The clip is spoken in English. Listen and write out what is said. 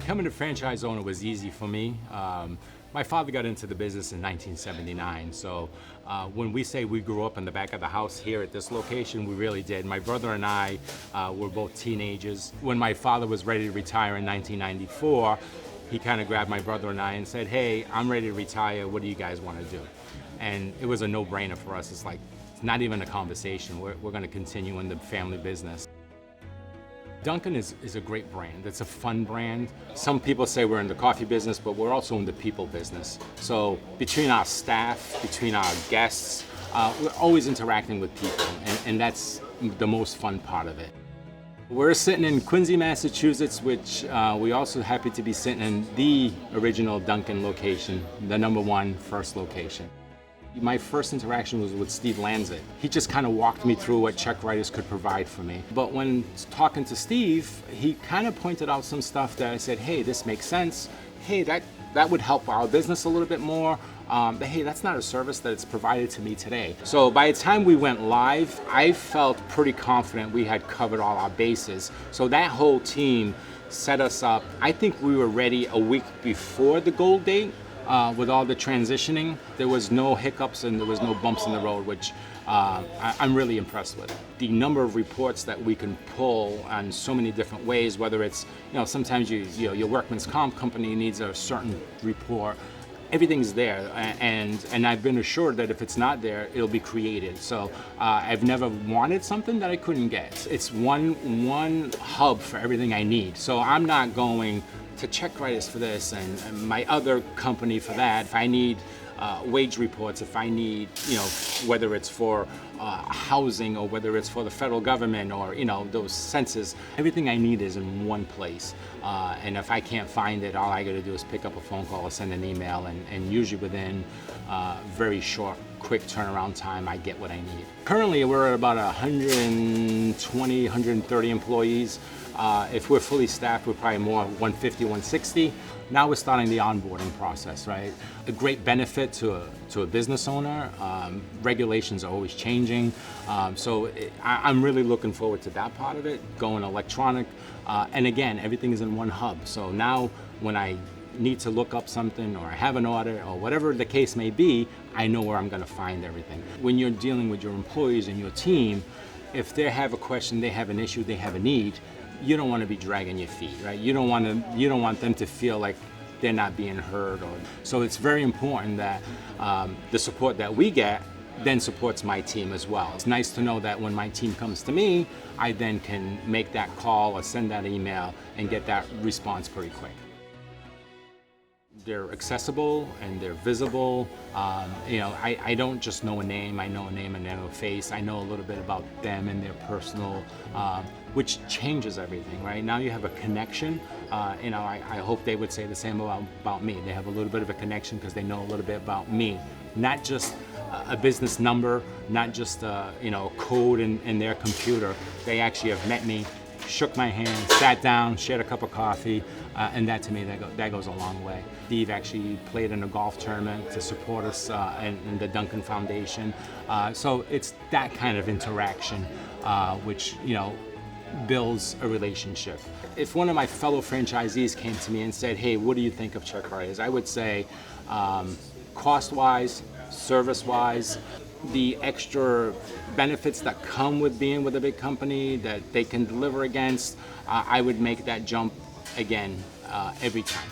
Becoming a franchise owner was easy for me. My father got into the business in 1979, so when we say we grew up in the back of the house here at this location, we really did. My brother and I were both teenagers. When my father was ready to retire in 1994, he kind of grabbed my brother and I and said, "Hey, I'm ready to retire, what do you guys want to do?" And it was a no-brainer for us. It's like, it's not even a conversation. We're going to continue in the family business. Dunkin is a great brand. It's a fun brand. Some people say we're in the coffee business, but we're also in the people business. So between our staff, between our guests, we're always interacting with people, and that's the most fun part of it. We're sitting in Quincy, Massachusetts, which we also happy to be sitting in the original Dunkin location, the #1 first location. My first interaction was with Steve Lanzik. He just kind of walked me through what CheckWriters could provide for me. But when talking to Steve, he kind of pointed out some stuff that I said, hey, this makes sense. Hey, that would help our business a little bit more. But hey, that's not a service that's provided to me today. So by the time we went live, I felt pretty confident we had covered all our bases. So that whole team set us up. I think we were ready a week before the goal date. With all the transitioning, there was no hiccups and there was no bumps in the road, which I'm really impressed with. The number of reports that we can pull on so many different ways, whether it's, sometimes your workman's comp company needs a certain report, everything's there, and I've been assured that if it's not there, it'll be created. So I've never wanted something that I couldn't get. It's one hub for everything I need. So I'm not going to CheckWriters for this and my other company for that. If I need wage reports, if I need, whether it's for housing or whether it's for the federal government or, those census, everything I need is in one place. And if I can't find it, all I gotta do is pick up a phone call or send an email, and usually within very short, quick turnaround time, I get what I need. Currently, we're at about 120, 130 employees. If we're fully staffed, we're probably more 150, 160. Now we're starting the onboarding process, right? A great benefit to a business owner. Regulations are always changing. I'm really looking forward to that part of it, going electronic. And again, everything is in one hub. So now when I need to look up something or I have an audit or whatever the case may be, I know where I'm gonna find everything. When you're dealing with your employees and your team, if they have a question, they have an issue, they have a need, you don't want to be dragging your feet, right? You don't want them to feel like they're not being heard. So it's very important that the support that we get then supports my team as well. It's nice to know that when my team comes to me, I then can make that call or send that email and get that response pretty quick. They're accessible and they're visible. I don't just know a name, I know a name and I know a face. I know a little bit about them and their personal, which changes everything, right? Now you have a connection. I hope they would say the same about me. They have a little bit of a connection because they know a little bit about me. Not just a business number, not just a code in their computer. They actually have met me, shook my hand, sat down, shared a cup of coffee, and that to me, that goes a long way. Steve actually played in a golf tournament to support us in the Dunkin Foundation. So it's that kind of interaction which builds a relationship. If one of my fellow franchisees came to me and said, hey, what do you think of CheckWriters? I would say cost-wise, service-wise, the extra benefits that come with being with a big company that they can deliver against, I would make that jump again every time.